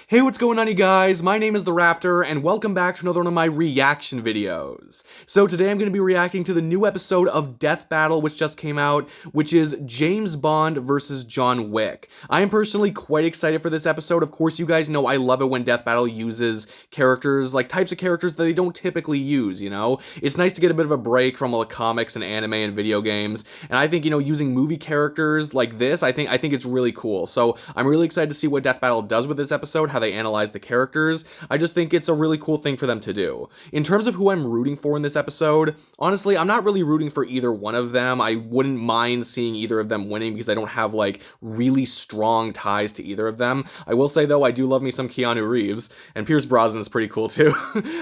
Hey, what's going on, you guys? My name is the Raptor, and welcome back to another one of my reaction videos. So today I'm going to be reacting to the new episode of Death Battle, which just came out, which is James Bond versus John Wick. I am personally quite excited for this episode. Of course, you guys know I love it when Death Battle uses characters, like types of characters that they don't typically use, you know? It's nice to get a bit of a break from all the comics and anime and video games, and I think, you know, using movie characters like this, I think it's really cool. So I'm really excited to see what Death Battle does with this episode, how they analyze the characters. I just think it's a really cool thing for them to do. In terms of who I'm rooting for in this episode, honestly, I'm not really rooting for either one of them. I wouldn't mind seeing either of them winning because I don't have like really strong ties to either of them. I will say though, I do love me some Keanu Reeves, and Pierce Brosnan is pretty cool too.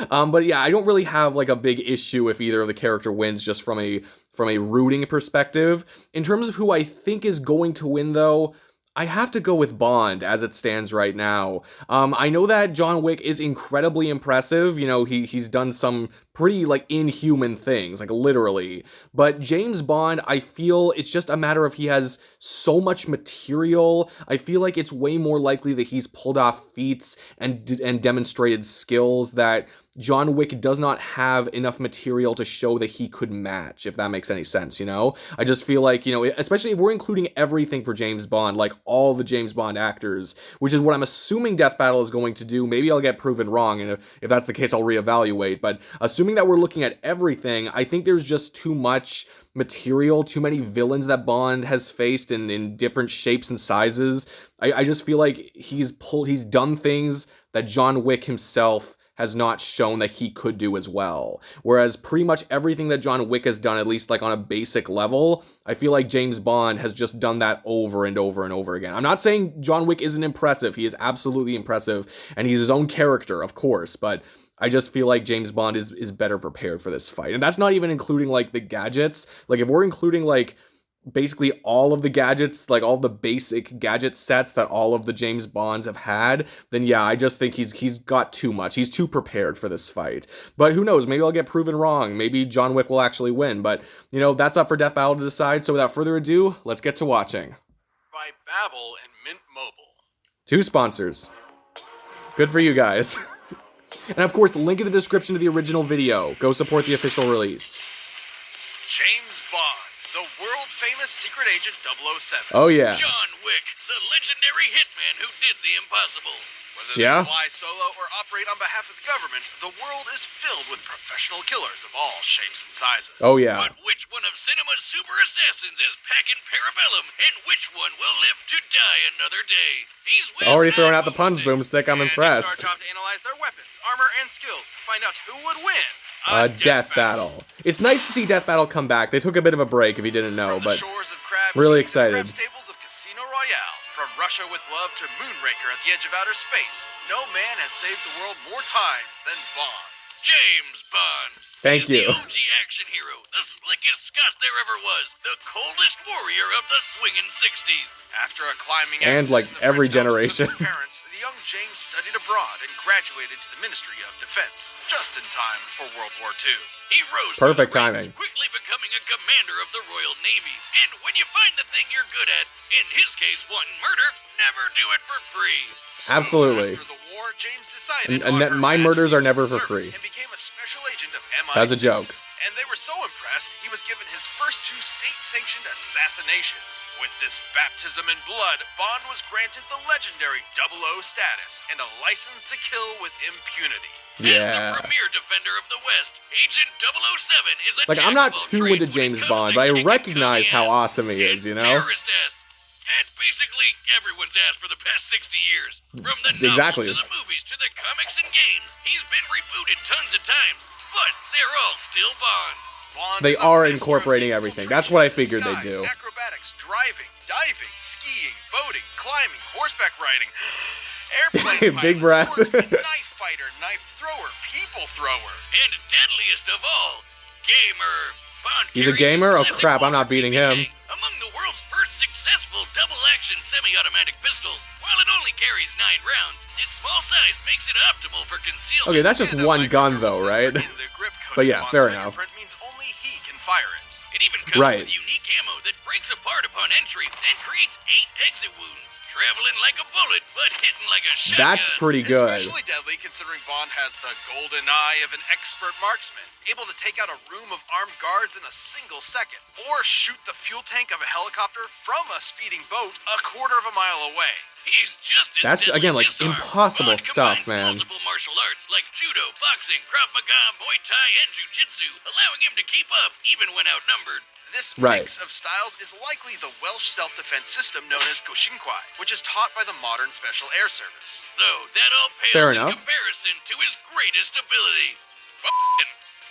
But yeah, I don't really have like a big issue if either of the character wins just from a rooting perspective. In terms of who I think is going to win though, I have to go with Bond as it stands right now. I know that John Wick is incredibly impressive. You know, he's done some pretty, like, inhuman things, like, literally. But James Bond, I feel it's just a matter of he has so much material. I feel like it's way more likely that he's pulled off feats and demonstrated skills that John Wick does not have enough material to show that he could match, if that makes any sense, you know? I just feel like, you know, especially if we're including everything for James Bond, like all the James Bond actors, which is what I'm assuming Death Battle is going to do. Maybe I'll get proven wrong, and if that's the case, I'll reevaluate. But assuming that we're looking at everything, I think there's just too much material, too many villains that Bond has faced in different shapes and sizes. I just feel like he's done things that John Wick himself has not shown that he could do as well. Whereas pretty much everything that John Wick has done, at least like on a basic level, I feel like James Bond has just done that over and over and over again. I'm not saying John Wick isn't impressive. He is absolutely impressive, and he's his own character, of course, but I just feel like James Bond is better prepared for this fight. And that's not even including like the gadgets. Like if we're including like basically all of the gadgets, like all the basic gadget sets that all of the James Bonds have had, then yeah, I just think he's got too much. He's too prepared for this fight. But who knows? Maybe I'll get proven wrong. Maybe John Wick will actually win. But, you know, that's up for Death Battle to decide. So without further ado, let's get to watching. By Babbel and Mint Mobile. 2 sponsors. Good for you guys. And of course, link in the description to the original video. Go support the official release. James Bond, the world-famous secret agent 007. Oh yeah. John Wick, the legendary hitman who did the impossible. Whether Yeah? they fly solo or operate on behalf of the government, the world is filled with professional killers of all shapes and sizes. Oh yeah. But which one of cinema's super assassins is packing Parabellum, and which one will live to die another day? He's Already throwing out the puns boomstick, I'm impressed. It's our job to analyze their weapons, armor, and skills to find out who would win Death Battle. It's nice to see Death Battle come back. They took a bit of a break, if you didn't know, but really excited. Stables of Casino Royale. From Russia with Love to Moonraker at the edge of outer space, no man has saved the world more times than Bond. James Bond. Thank you. The OG action hero, the slickest Scot there ever was, the coldest warrior of the swinging 60s. After a climbing And like every generation. His parents, the young James studied abroad and graduated to the Ministry of Defense, just in time for World War II. He rose Perfect through the ranks, timing. quickly becoming a commander of the Royal Navy. And when you find the thing you're good at, in his case wanting murder, never do it for free. Absolutely. After the war, James decided My murders are never for free. And became a special agent of MI6. That's a joke. And they were so impressed, he was given his first 2 state-sanctioned assassinations. With this baptism in blood, Bond was granted the legendary 00 status and a license to kill with impunity. Yeah. As the premier defender of the West, Agent 007 is a Like, I'm not too into James Bond, but I recognize how awesome he is, you know? And basically everyone's ass for the past 60 years. From the novels to the movies to the comics and games, he's been rebooted tons of times, but they're all still Bond. So they are incorporating everything. That's what I figured they'd do. Acrobatics, driving, diving, skiing, boating, climbing, horseback riding, airplane pilot, Big breath. knife fighter, knife thrower, people thrower, and deadliest of all, gamer. Bond He's a gamer? Oh crap, I'm not beating him. Among the world's first successful double-action semi-automatic pistols. While it only carries 9 rounds, its small size makes it optimal for concealment. Okay, that's just one gun though, right? But yeah, fair enough. Means only he can fire it. It even comes with unique ammo that breaks apart upon entry and creates 8 exit wounds. traveling like a bullet, but hitting like a shotgun. That's pretty good. Especially deadly considering Bond has the golden eye of an expert marksman, able to take out a room of armed guards in a single second, or shoot the fuel tank of a helicopter from a speeding boat a quarter of a mile away. He's just as That's, again, like, impossible stuff, man. Multiple martial arts like judo, boxing, Krav Maga, Muay Thai, and Jiu-Jitsu, allowing him to keep up even when outnumbered. This mix of styles is likely the Welsh self-defense system known as Goshinkwai, which is taught by the modern Special Air Service. Though that all pales in comparison to his greatest ability.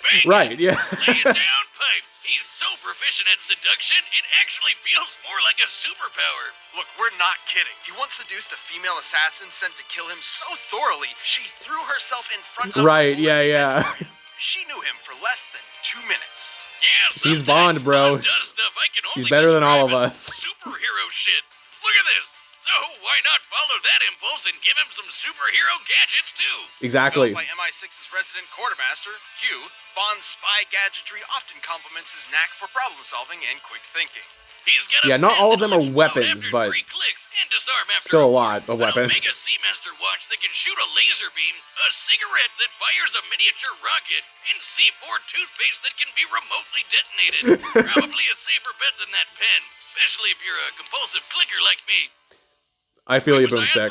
Bang. Right, yeah. Lay it down, pipe. He's so proficient at seduction, it actually feels more like a superpower. Look, we're not kidding. He once seduced a female assassin sent to kill him so thoroughly, she threw herself in front of Right, yeah. She knew him for less than 2 minutes. Yeah, he's Bond, bro. Bond does stuff I can only he's better than all of us. Superhero shit. Look at this. So why not follow that impulse and give him some superhero gadgets too? Exactly. By MI6's resident quartermaster, Q, Bond's spy gadgetry often complements his knack for problem solving and quick thinking. He's got not all of them are weapons, but still a lot of weapons. A Mega Seamaster watch that can shoot a laser beam, a cigarette that fires a miniature rocket, and C4 toothpaste that can be remotely detonated. Probably a safer bet than that pen, especially if you're a compulsive clicker like me. I feel you, Boomstick.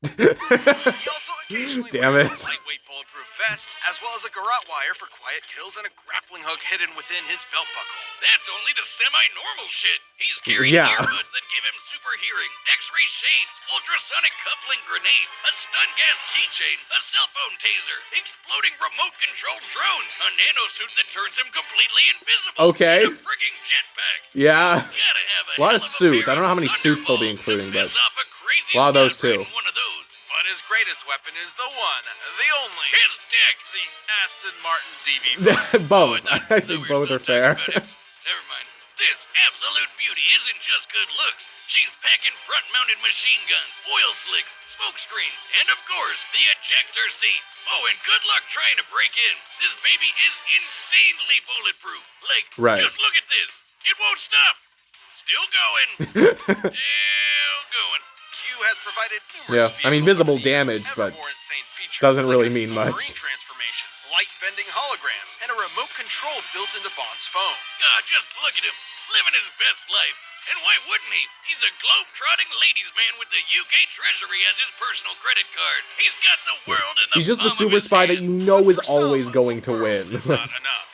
He also occasionally wears a lightweight bulletproof vest, as well as a garrote wire for quiet kills and a grappling hook hidden within his belt buckle. That's only the semi-normal shit. He's carrying earbuds that give him super hearing, X-ray shades, ultrasonic cufflink grenades, a stun gas keychain, a cell phone taser, exploding remote-controlled drones, a nanosuit that turns him completely invisible, okay. and a frigging jetpack. Yeah. Gotta have a lot of suits. I don't know how many suits they'll be including, but a lot of those too. But his greatest weapon is the one, the only, his dick, the Aston Martin DB5. Both. I think both are fair. Never mind. This absolute beauty isn't just good looks. She's packing front-mounted machine guns, oil slicks, smoke screens, and of course, the ejector seat. Oh, and good luck trying to break in. This baby is insanely bulletproof. Like, just look at this. It won't stop. Still going. Still going. Q has provided numerous visible damage, but doesn't really mean much. Transformation, light-bending holograms, and a remote control built into Bond's phone. Just look at him, living his best life. And why wouldn't he? He's a globe-trotting ladies' man with the UK Treasury as his personal credit card. He's got the world in the He's just the super spy that you know is always going to win. Not enough.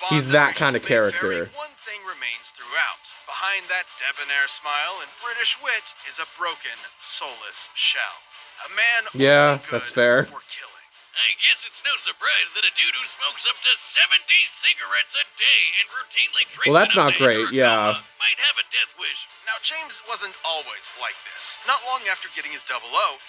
He's that kind of character. One thing remains throughout. Behind that debonair smile and British wit is a broken, soulless shell. A man only good that's fair. For killing. I guess it's no surprise that a dude who smokes up to 70 cigarettes a day and routinely drinks that's not great, might have a death wish. Now, James wasn't always like this. Not long after getting his 00,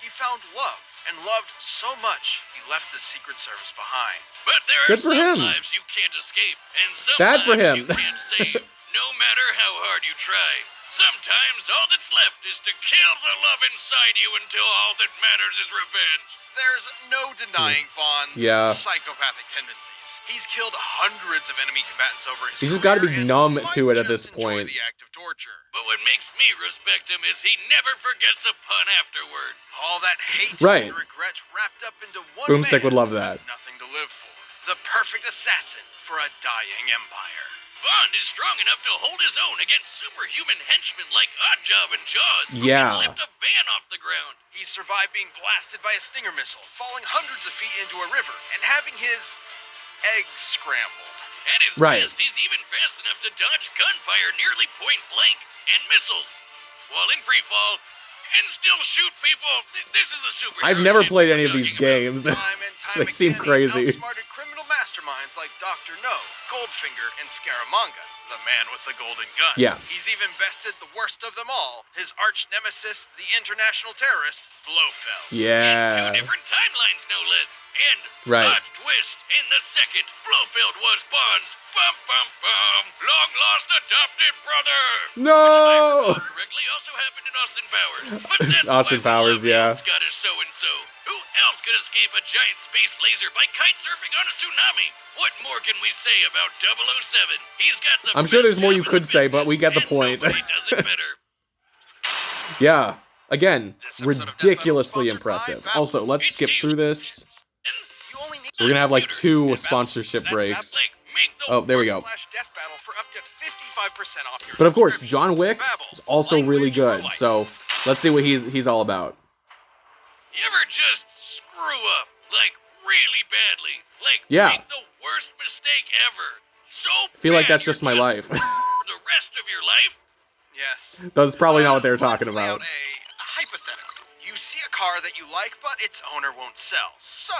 he found love, and loved so much he left the Secret Service behind. But there are some lives you can't escape, and some lives you can't save, no matter how hard you try. Sometimes all that's left is to kill the love inside you until all that matters is revenge. There's no denying Bond's psychopathic tendencies. He's killed hundreds of enemy combatants over his He's just got to be numb to it at this point. The act of torture. But what makes me respect him is he never forgets a pun afterward. All that hate and regret wrapped up into one Boomstick man. Would love that. Nothing to live for. The perfect assassin for a dying empire. Bond is strong enough to hold his own against superhuman henchmen like Oddjob and Jaws, who can lift a van off the ground. He survived being blasted by a Stinger missile, falling hundreds of feet into a river, and having his eggs scrambled. At his best, he's even fast enough to dodge gunfire nearly point blank, and missiles, while in free fall, and still shoot people. This is the superhero. I've never played any of these games. They seem crazy. He's outsmarted criminal masterminds like Dr. No, Goldfinger, and Scaramanga, the man with the golden gun. He's even bested the worst of them all, his arch nemesis, the international terrorist, Blofeld. In 2 different timelines, no less. And plot twist, in the second, Blofeld was Bond's long lost adopted brother. No. Directly also happened in Austin Powers. But that's Austin Powers, Scottish so-and-so. Who else could escape a giant space laser by kite surfing on a tsunami? What more can we say about 007? He's got the I'm sure there's more you could say, but we get the point. Nobody does it better. Yeah. Again, This episode of Death Battle is ridiculously sponsored by impressive. Babel. Also, let's It's skip daily through this. You only need So we're gonna have like computers 2 and Babel. sponsorship That's breaks. Babel. Make the Oh, there we go. Flash Death Battle for up to 55% off your But of course, subscription. John Wick Babel, is also really language for good. life. So let's see what he's all about. You ever just screw up, like really badly? Like Yeah. make the worst mistake ever. So I feel like bad that's just my you're life. for the rest of your life? Yes. That's probably not what they were Let's talking lay about. out a hypothetical. You see a car that you like, but its owner won't sell. So,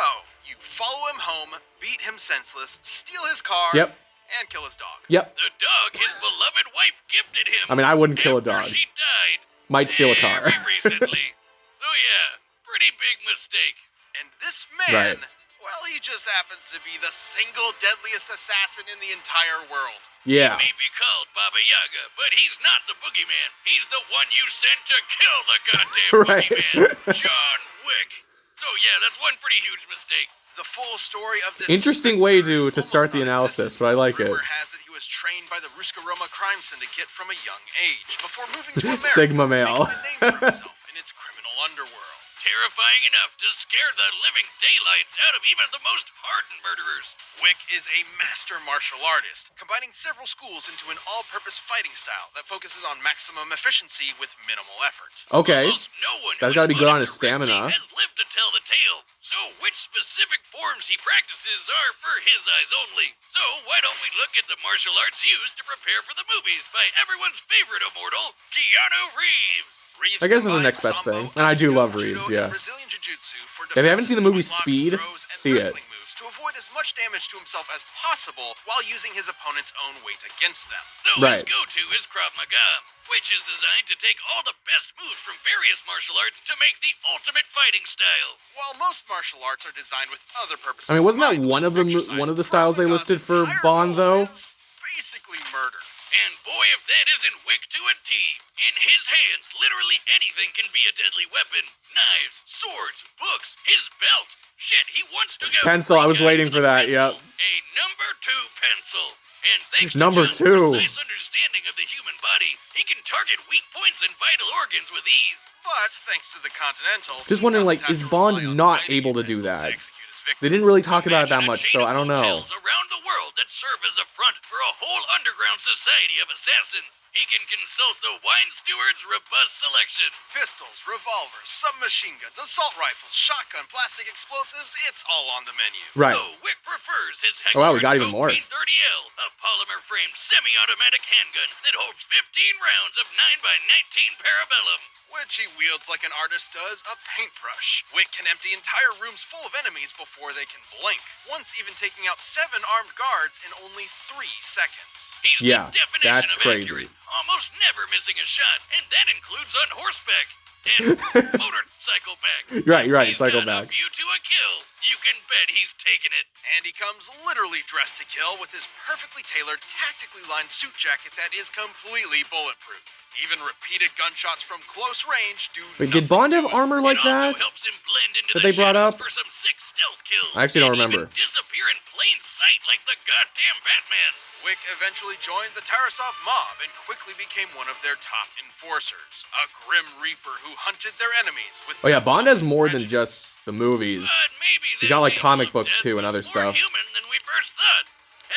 you follow him home, beat him senseless, steal his car, Yep. and kill his dog. Yep. The dog his beloved wife gifted him. I mean, I wouldn't kill a after dog. she died. Might steal a car. Very recently. So yeah, pretty big mistake. And this man, Right. well, he just happens to be the single deadliest assassin in the entire world. Yeah. He may be called Baba Yaga, but he's not the boogeyman. He's the one you sent to kill the goddamn Right. boogeyman, John Wick. So yeah, that's one pretty huge mistake. The full story of this Interesting way specter to is start the almost analysis, non-existent. but I like it. Rumor has it he was trained by the Rooster crime syndicate from a young age before moving to America, Sigma male. making a name for himself in its criminal underworld. Terrifying enough to scare the living daylights out of even the most hardened murderers. Wick is a master martial artist, combining several schools into an all-purpose fighting style that focuses on maximum efficiency with minimal effort. Okay. Almost no one That's who gotta be has good fought on his him directly stamina. has lived to tell the tale. So which specific forms he practices are for his eyes only. So why don't we look at the martial arts used to prepare for the movies by everyone's favorite immortal, Keanu Reeves. Reeves I guess it's the combines next best sambo, thing. And I do aikido, love judo, Reeves, and yeah. Brazilian jiu-jitsu for If you haven't seen the movie defensive Speed, locks, throws, and see it. wrestling moves to avoid as much damage to himself as possible while using his opponent's own weight against them. Though Right. his go-to is Krav Maga, which is designed to take all the best moves from various martial arts to make the ultimate fighting style. While most martial arts are designed with other purposes. I mean, wasn't that in mind, one of the Krav styles they Maga's listed for entire Bond though? goal is basically murder. And boy, if that isn't Wick to a T. In his hands, literally anything can be a deadly weapon. Knives, swords, books, his belt. Shit, he once took out Pencil, I was 3 guys waiting with for a that, yep. pencil. A number 2 pencil. And thanks Number to John's 2. precise understanding of the human body, he can target weak points and vital organs with ease. But thanks to the Continental, Just he wondering, like, doesn't have is to Bond rely on not fighting able to do utensils that? execute his victims. They didn't really talk about it that Imagine a much, chain so of I don't know. hotels around the world that serve as a front for a whole underground society of assassins. He can consult the wine steward's robust selection. Pistols, revolvers, submachine guns, assault rifles, shotgun, plastic explosives, it's all on the menu. Right. Though Wick prefers his Oh, wow, we got even more. P30L, a polymer-framed semi-automatic handgun that holds 15 rounds of 9x19 Parabellum, which he wields like an artist does a paintbrush. Wick can empty entire rooms full of enemies before they can blink, once even taking out 7 armed guards in only 3 seconds. He's Yeah, the definition that's of crazy. accurate, almost never missing a shot, and that includes on horseback. And motorcycle back. Right, you're right, He's cycle got back. a view to a kill. You can bet he's taking it. And he comes literally dressed to kill with his perfectly tailored, tactically lined suit jacket that is completely bulletproof. Even repeated gunshots from close range do Wait, did nothing Bond have to him. armor like It also that? helps him blend into That the they brought up? shadows for some sick stealth kills. I actually don't and remember. even disappear in plain sight like the goddamn Batman. Wick eventually joined the Tarasov mob and quickly became one of their top enforcers. A grim reaper who hunted their enemies with Oh yeah, Bond has more than vengeance. just the movies. But maybe He's got, like, this comic angel of books, death too, and was other more stuff. Human than we first thought.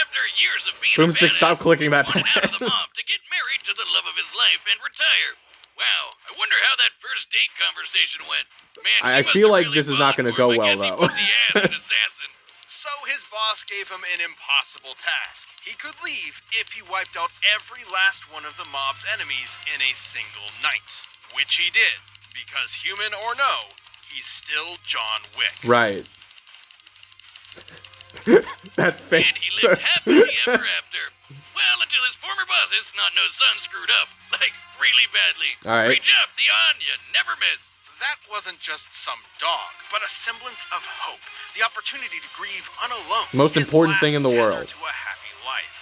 After years of being Boomstick, a stop badass, clicking that he wanted out of the pen. mob to get married to the love of his life and retire. Wow, I wonder how that first date conversation went. Man, I she must feel have like really this is not fallen gonna go for him. I well, guess he though. put the ass in assassin. So his boss gave him an impossible task. He could leave if he wiped out every last one of the mob's enemies in a single night. Which he did, because human or no, he's still John Wick. Right. That face. And he lived happily ever after. Well, until his former boss's snot-nosed son screwed up. Like, really badly. All right. Great job, Theon. You never miss. That wasn't just some dog, but a semblance of hope. The opportunity to grieve unalone. Most His important thing in the last tether world. To a happy life.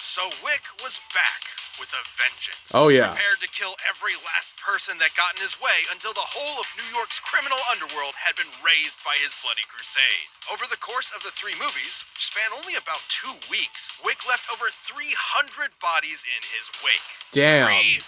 So Wick was back with a vengeance. Oh, yeah. Prepared to kill every last person that got in his way until the whole of New York's criminal underworld had been razed by his bloody crusade. Over the course of the 3 movies, which span only about 2 weeks, Wick left over 300 bodies in his wake. Damn. 300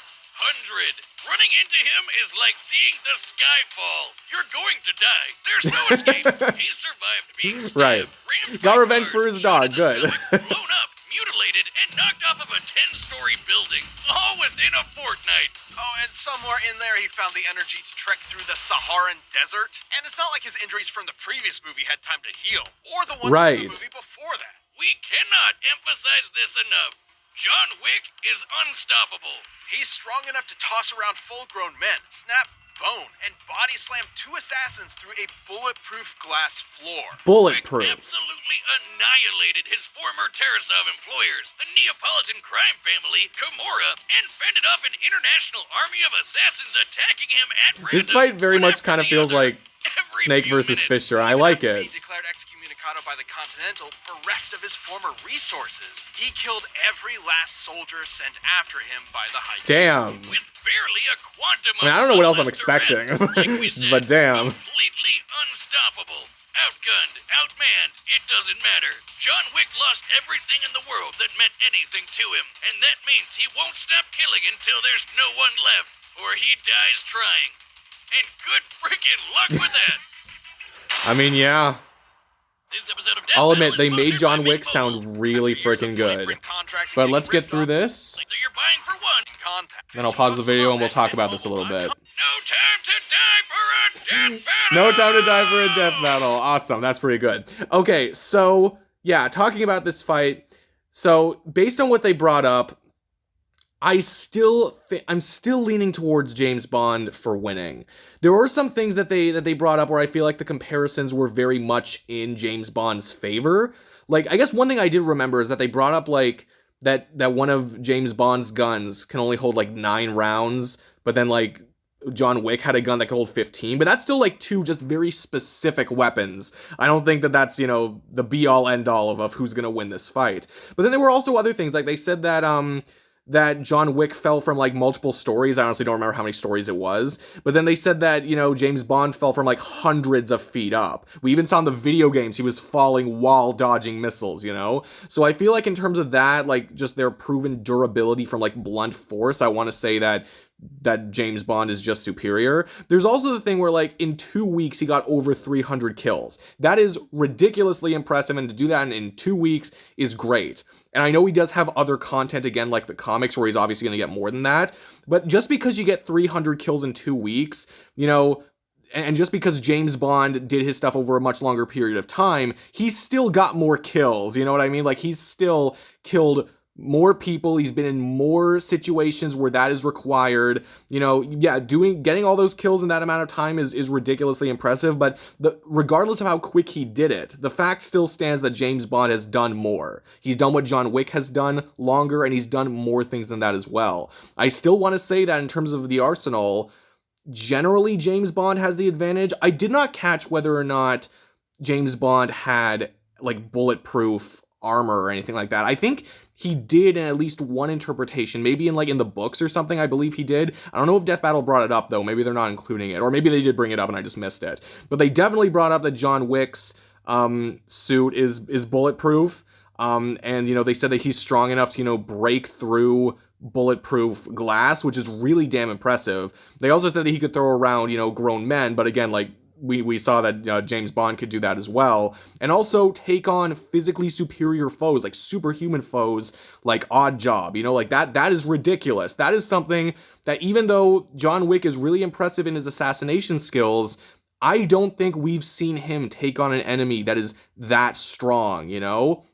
Running into him is like seeing the sky fall. You're going to die. There's no escape. He survived being stabbed, Right. rammed Got by revenge cars, for his shot dog. in the Good. stomach, blown up, mutilated, and knocked off of a 10-story building. All within a fortnight. Oh, and somewhere in there he found the energy to trek through the Saharan desert. And it's not like his injuries from the previous movie had time to heal, or the ones Right. from the movie before that. We cannot emphasize this enough. John Wick is unstoppable. He's strong enough to toss around full-grown men, snap bone, and body slam 2 assassins through a bulletproof glass floor. Bulletproof. Wick absolutely annihilated his former Tarasov employers, the Neapolitan crime family, Kimura, and fended off an international army of assassins attacking him at random. This fight very one much after kind of the feels other. like Every Snake few versus minutes. Fisher. I like Even it. after being declared excommunicado by the Continental, bereft of his former resources, he killed every last soldier sent after him by the High Damn. With barely a quantum I mean, I don't know what else I'm of selfless expecting, duress, like we said, but damn. completely unstoppable. Outgunned, outmanned, it doesn't matter. John Wick lost everything in the world that meant anything to him, and that means he won't stop killing until there's no one left, or he dies trying. And good freaking luck with that. I mean, yeah. This episode of Death I'll Battle admit, is they made sponsored John by Wick Big sound Mobile. really After years of freaking flight good. print contracts and But getting let's get ripped through off, this. like you're buying for one in contact. Then I'll pause the video and we'll talk about this a little bit. No time to die for a death battle! No time to die for a death battle. Awesome. That's pretty good. Okay, so, yeah, talking about this fight. So, based on what they brought up, I'm still leaning towards James Bond for winning. There were some things that they brought up where I feel like the comparisons were very much in James Bond's favor. Like, I guess one thing I did remember is that they brought up, like, that one of James Bond's guns can only hold, like, 9 rounds, but then, like, John Wick had a gun that could hold 15, but that's still, like, 2 just very specific weapons. I don't think that that's, you know, the be-all, end-all of who's gonna win this fight. But then there were also other things, like, they said that, that John Wick fell from, like, multiple stories. I honestly don't remember how many stories it was. But then they said that, you know, James Bond fell from, like, hundreds of feet up. We even saw in the video games he was falling while dodging missiles, you know? So I feel like in terms of that, like, just their proven durability from, like, blunt force, I want to say that James Bond is just superior. There's also the thing where, like, in 2 weeks he got over 300 kills. That is ridiculously impressive, and to do that in 2 weeks is great. And I know he does have other content, again, like the comics, where he's obviously going to get more than that. But just because you get 300 kills in 2 weeks, you know, and just because James Bond did his stuff over a much longer period of time, he's still got more kills, you know what I mean? Like, he's still killed more people, he's been in more situations where that is required. You know, yeah, getting all those kills in that amount of time is ridiculously impressive, but regardless of how quick he did it, the fact still stands that James Bond has done more. He's done what John Wick has done longer, and he's done more things than that as well. I still want to say that in terms of the arsenal, generally James Bond has the advantage. I did not catch whether or not James Bond had, like, bulletproof armor or anything like that. I think he did in at least one interpretation, maybe in, like, in the books or something. I believe he did. I don't know if Death Battle brought it up, though. Maybe they're not including it, or maybe they did bring it up and I just missed it. But they definitely brought up that John Wick's suit is bulletproof, and, you know, they said that he's strong enough to, you know, break through bulletproof glass, which is really damn impressive. They also said that he could throw around, you know, grown men, but again, like, we saw that James Bond could do that as well. And also take on physically superior foes, like superhuman foes, like Oddjob. You know, like that is ridiculous. That is something that, even though John Wick is really impressive in his assassination skills, I don't think we've seen him take on an enemy that is that strong, you know?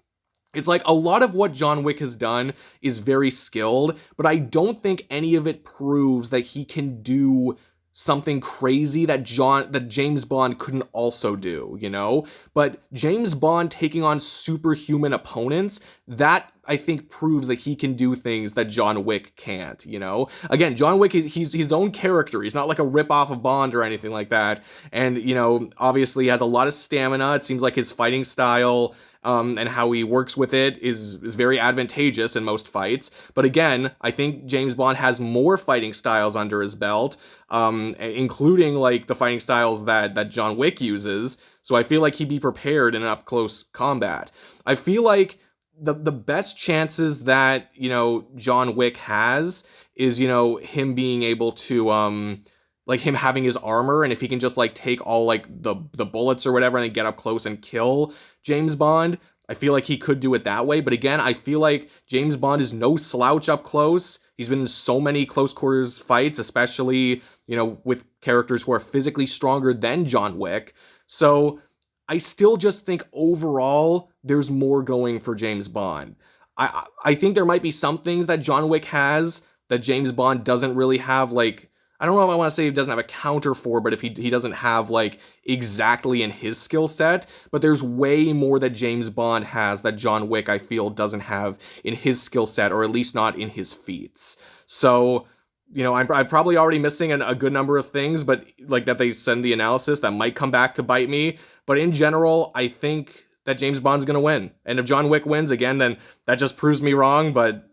It's like a lot of what John Wick has done is very skilled, but I don't think any of it proves that he can do something crazy that James Bond couldn't also do, you know? But James Bond taking on superhuman opponents, that I think proves that he can do things that John Wick can't, you know? Again, John Wick, he's his own character. He's not like a rip-off of Bond or anything like that. And, you know, obviously he has a lot of stamina. It seems like his fighting style and how he works with it is very advantageous in most fights. But again, I think James Bond has more fighting styles under his belt, including, like, the fighting styles that John Wick uses. So I feel like he'd be prepared in up-close combat. I feel like the best chances that, you know, John Wick has is, you know, him being able to, like him having his armor, and if he can just like take all like the bullets or whatever and then get up close and kill James Bond, I feel like he could do it that way. But again, I feel like James Bond is no slouch up close. He's been in so many close quarters fights, especially, you know, with characters who are physically stronger than John Wick. So I still just think overall there's more going for James Bond. I think there might be some things that John Wick has that James Bond doesn't really have, like, I don't know if I want to say he doesn't have a counter for, but if he doesn't have, like, exactly in his skill set, but there's way more that James Bond has that John Wick, I feel, doesn't have in his skill set, or at least not in his feats. So, you know, I'm probably already missing a good number of things, but, like, that they send the analysis that might come back to bite me. But in general, I think that James Bond's going to win. And if John Wick wins again, then that just proves me wrong, but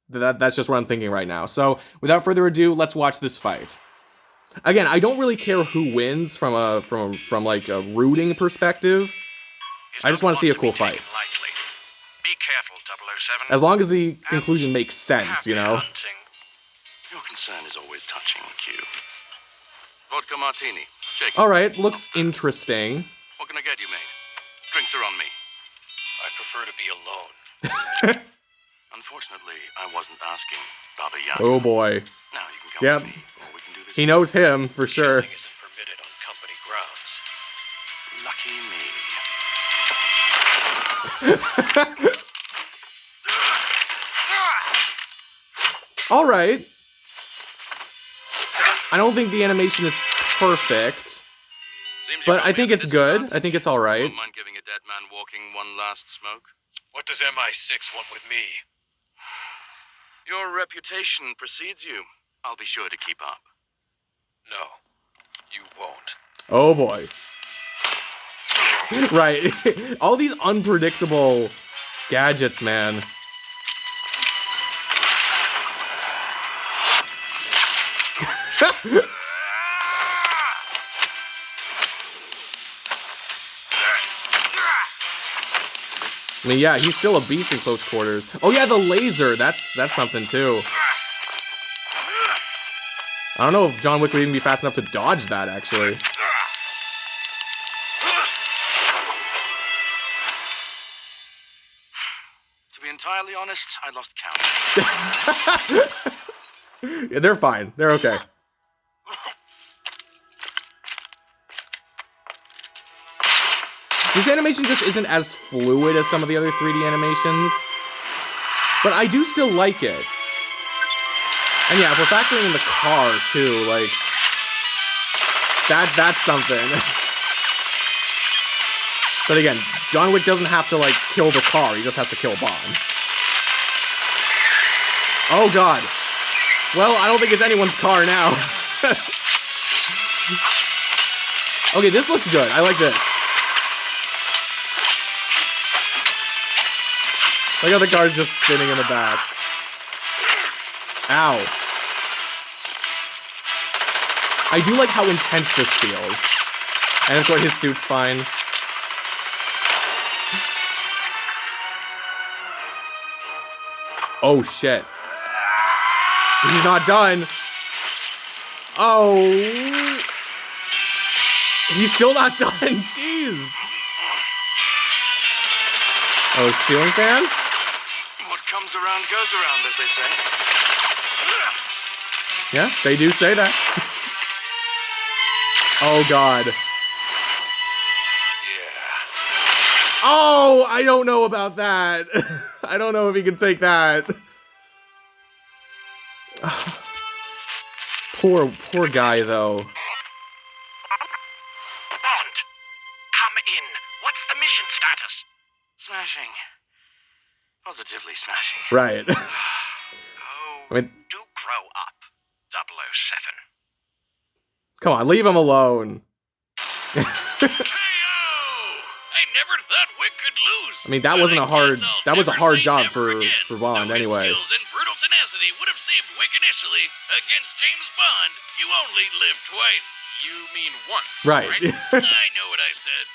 that's just what I'm thinking right now. So without further ado, let's watch this fight. Again, I don't really care who wins from like a rooting perspective. I just want to see a cool fight. Be careful, 007. As long as the conclusion makes sense, you know. Your concern is always touching, Q. Vodka martini. Shake. All right, looks interesting. What can I get you, mate? Drinks are on me. I prefer to be alone. Unfortunately, I wasn't asking, Baba Yaga. Oh boy. Now you can come Yep. with me, or we can do this. He knows him for sure. Killing isn't permitted on company grounds. Lucky me. All right. I don't think the animation is perfect, but I think it's good. I think it's all right. Don't mind giving a dead man walking one last smoke? What does MI6 want with me? Your reputation precedes you. I'll be sure to keep up. No, you won't. Oh boy. Right. All these unpredictable gadgets, man. I mean, yeah, he's still a beast in close quarters. Oh yeah, the laser. That's something too. I don't know if John Wick would even be fast enough to dodge that, actually. To be entirely honest, I lost count. Yeah, they're fine. They're okay. This animation just isn't as fluid as some of the other 3D animations, but I do still like it. And yeah, if we're factoring in the car too, like, that's something. But again, John Wick doesn't have to, like, kill the car, he just has to kill Bond. Oh god. Well, I don't think it's anyone's car now. Okay, this looks good. I like this. Look how the car's just spinning in the back. Ow. I do like how intense this feels. And of course his suit's fine. Oh shit. He's not done. Oh. He's still not done. Jeez. Oh, ceiling fan? What comes around goes around, as they say. Yeah, they do say that. Oh, God. Yeah. Oh, I don't know about that. I don't know if he can take that. Poor guy, though. Bond, come in. What's the mission status? Smashing. Positively smashing. Right. Oh, I mean, do grow up, 007. come on, leave him alone. KO! I never thought Wick could lose. I mean, that wasn't a hard. That was a hard job for Bond, Though his anyway. skills and brutal tenacity would have saved Wick initially. Against James Bond, you only live twice. You mean once, Right. I know what I said.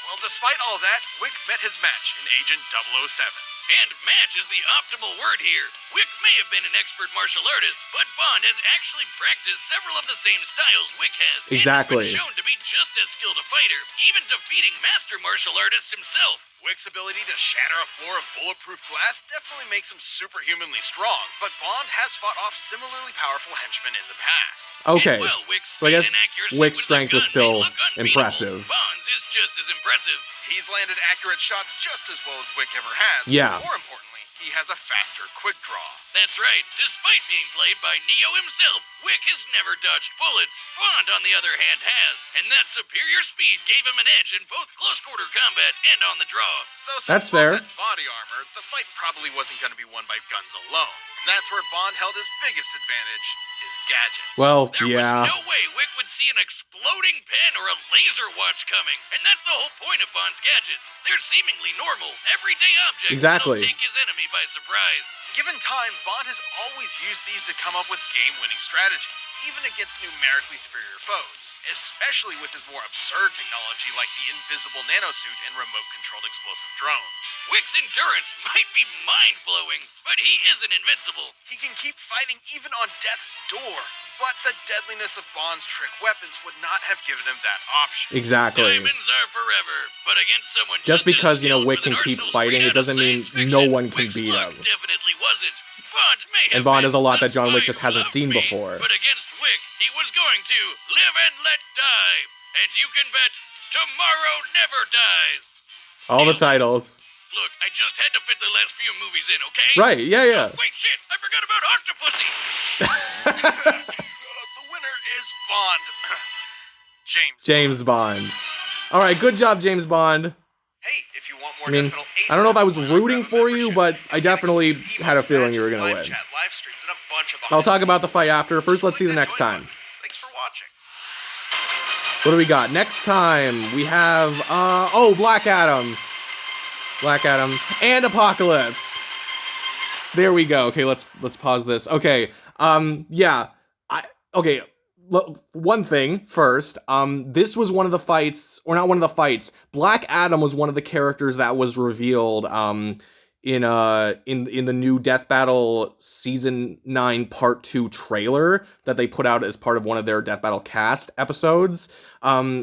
Well, despite all that, Wick met his match in Agent 007. And match is the optimal word here. Wick may have been an expert martial artist, but Bond has actually practiced several of the same styles Wick has. Exactly. And has been shown to be just as skilled a fighter, even defeating master martial artist himself. Wick's ability to shatter a floor of bulletproof glass definitely makes him superhumanly strong, but Bond has fought off similarly powerful henchmen in the past. Okay. And while Wick's So I guess speed and accuracy Wick's with the strength was gun still may look unbeatable, impressive. Bond's is just as impressive. He's landed accurate shots just as well as Wick ever has. Yeah. More importantly, he has a faster quick draw. That's right. Despite being played by Neo himself, Wick has never dodged bullets. Bond, on the other hand, has. And that superior speed gave him an edge in both close-quarter combat and on the draw. Though since That's Bond fair. had body armor, the fight probably wasn't going to be won by guns alone. And that's where Bond held his biggest advantage, his gadgets. Well, There yeah. was no way Wick would see an exploding pen or a laser watch coming. And that's the whole point of Bond's gadgets. They're seemingly normal, everyday objects Exactly. that'll take his enemy by surprise. Given time, Bond has always used these to come up with game-winning strategies, even against numerically superior foes, especially with his more absurd technology like the invisible nanosuit and remote-controlled explosive drones. Wick's endurance might be mind-blowing, but he isn't invincible. He can keep fighting even on death's door, but the deadliness of Bond's trick weapons would not have given him that option. Exactly. Diamonds are forever, but against someone Just as because, you know, skilled Wick with can an keep arsenal fighting, straight it out of doesn't mean science no fiction, one can Wick's beat luck him. definitely wasn't. Bond may have And Bond been has a lot that the John Wick spy just who hasn't loved seen me, before. But against Wick, he was going to live and let die. And you can bet tomorrow never dies. All the titles. Look, I just had to fit the last few movies in, okay? Right, yeah, yeah. Wait, shit, I forgot about Octopussy. The winner is Bond. James Bond. All right, good job, James Bond. Hey, if you want more I mean, Death Battle ASAP, I don't know if I was join rooting our for you, membership. but I You get definitely exclusive had a emails, feeling you were badges, going to live win. chat, live streams, and a bunch of I'll talk about the behind-the-scenes fight after. First, let's see the Click next join button. time. Thanks for watching. What do we got? Next time, we have, Black Adam. Black Adam and Apocalypse. There we go. Okay, let's pause this. Okay, one thing first. This was one of the fights, or not one of the fights. Black Adam was one of the characters that was revealed, in the new Death Battle Season 9 Part 2 trailer that they put out as part of one of their Death Battle cast episodes.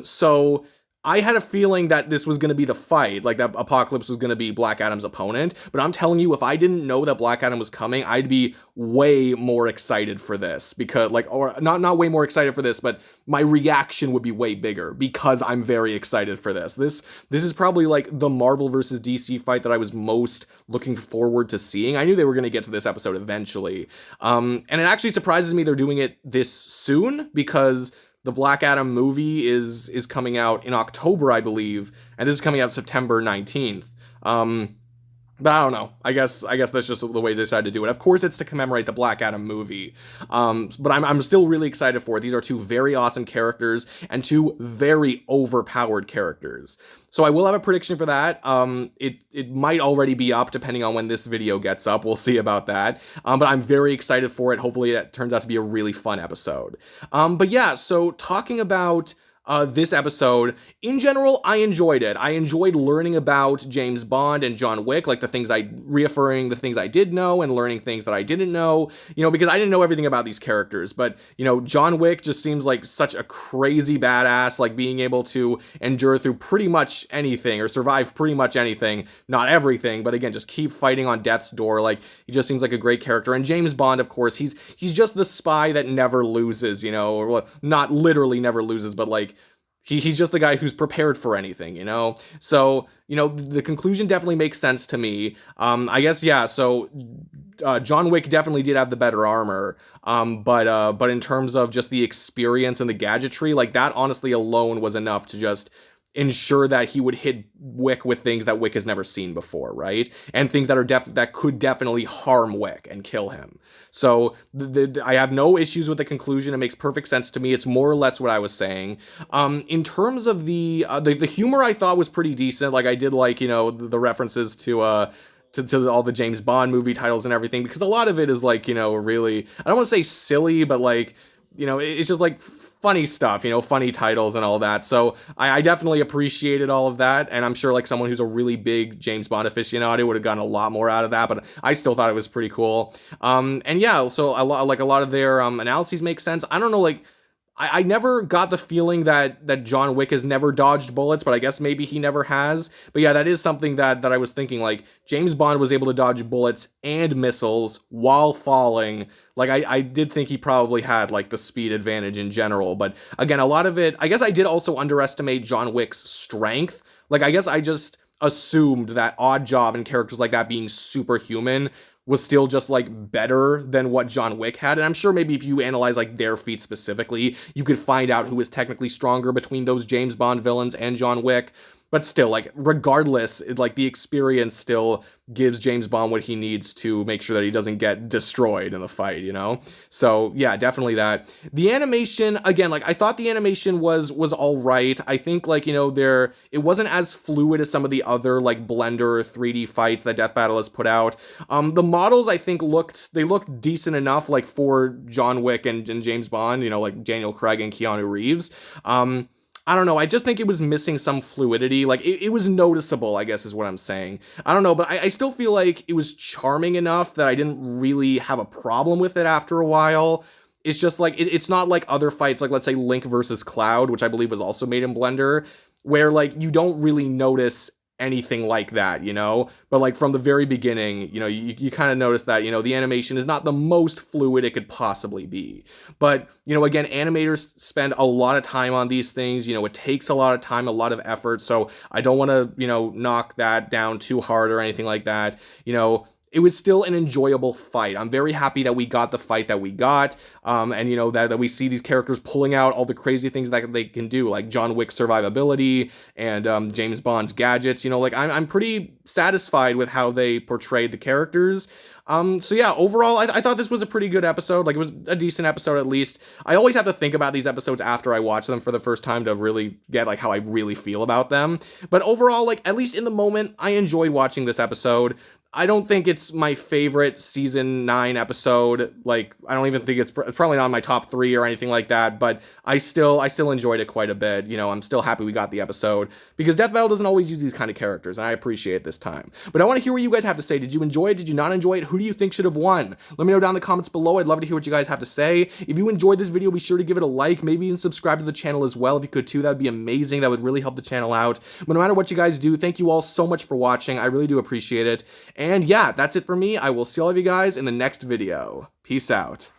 So I had a feeling that this was going to be the fight, like that Apocalypse was going to be Black Adam's opponent, but I'm telling you, if I didn't know that Black Adam was coming, I'd be way more excited for this, because, or not way more excited for this, but my reaction would be way bigger, because I'm very excited for this. This is probably, like, the Marvel versus DC fight that I was most looking forward to seeing. I knew they were going to get to this episode eventually, and it actually surprises me they're doing it this soon, because the Black Adam movie is coming out in October, I believe, and this is coming out September 19th. But I don't know. I guess that's just the way they decided to do it. Of course, it's to commemorate the Black Adam movie. But I'm still really excited for it. These are two very awesome characters and two very overpowered characters. So I will have a prediction for that. It might already be up depending on when this video gets up. We'll see about that. But I'm very excited for it. Hopefully it turns out to be a really fun episode. But yeah, so talking about this episode, in general, I enjoyed it. I enjoyed learning about James Bond and John Wick, like reaffirming the things I did know and learning things that I didn't know, because I didn't know everything about these characters, but, John Wick just seems like such a crazy badass, like being able to endure through pretty much anything or survive pretty much anything, not everything, but again, just keep fighting on death's door. Like, he just seems like a great character. And James Bond, of course, he's just the spy that never loses, or well, not literally never loses, but like, he's just the guy who's prepared for anything, So, the conclusion definitely makes sense to me. I guess, yeah, so John Wick definitely did have the better armor. But in terms of just the experience and the gadgetry, like that honestly alone was enough to just ensure that he would hit Wick with things that Wick has never seen before, right? And things that could definitely harm Wick and kill him. So I have no issues with the conclusion. It makes perfect sense to me. It's more or less what I was saying. In terms of the humor, I thought was pretty decent. Like, I did like, the references to all the James Bond movie titles and everything, because a lot of it is like, really, I don't want to say silly, but like, it's just like funny stuff, you know, funny titles and all that. So I definitely appreciated all of that, and I'm sure like someone who's a really big James Bond aficionado would have gotten a lot more out of that, but I still thought it was pretty cool. And yeah, so a lot of their analyses make sense. I don't know, like I never got the feeling that John Wick has never dodged bullets, but I guess maybe he never has. But yeah, that is something that I was thinking, like, James Bond was able to dodge bullets and missiles while falling. Like, I did think he probably had, like, the speed advantage in general. But again, a lot of it, I guess I did also underestimate John Wick's strength. Like, I guess I just assumed that Odd Job and characters like that being superhuman was still just like better than what John Wick had. And I'm sure maybe if you analyze like their feats specifically, you could find out who is technically stronger between those James Bond villains and John Wick. But still, like, regardless, like, the experience still gives James Bond what he needs to make sure that he doesn't get destroyed in the fight, you know? So, yeah, definitely that. The animation, again, like, I thought the animation was all right. I think, like, you know, it wasn't as fluid as some of the other, like, Blender 3D fights that Death Battle has put out. The models, I think, looked decent enough, like, for John Wick and James Bond, you know, like Daniel Craig and Keanu Reeves. I don't know, I just think it was missing some fluidity. Like, it was noticeable, I guess is what I'm saying. I don't know, but I still feel like it was charming enough that I didn't really have a problem with it after a while. It's just like, it's not like other fights, like, let's say Link versus Cloud, which I believe was also made in Blender, where, like, you don't really notice anything like that, you know? But, like, from the very beginning, you know, you kind of notice that, you know, the animation is not the most fluid it could possibly be. But, you know, again, animators spend a lot of time on these things. You know, it takes a lot of time, a lot of effort. So I don't want to, you know, knock that down too hard or anything like that. You know, it was still an enjoyable fight. I'm very happy that we got the fight that we got, and, you know, that we see these characters pulling out all the crazy things that they can do, like John Wick's survivability and James Bond's gadgets. You know, like, I'm pretty satisfied with how they portrayed the characters. So yeah, overall, I thought this was a pretty good episode. Like, it was a decent episode at least. I always have to think about these episodes after I watch them for the first time to really get, like, how I really feel about them. But overall, like, at least in the moment, I enjoyed watching this episode. I don't think it's my favorite season 9 episode. Like, I don't even think it's probably not in my top 3 or anything like that, but I still enjoyed it quite a bit. You know, I'm still happy we got the episode because Death Battle doesn't always use these kind of characters, and I appreciate it this time. But I want to hear what you guys have to say. Did you enjoy it? Did you not enjoy it? Who do you think should have won? Let me know down in the comments below. I'd love to hear what you guys have to say. If you enjoyed this video, be sure to give it a like, maybe even subscribe to the channel as well if you could too. That would be amazing. That would really help the channel out. But no matter what you guys do, thank you all so much for watching. I really do appreciate it. And yeah, that's it for me. I will see all of you guys in the next video. Peace out.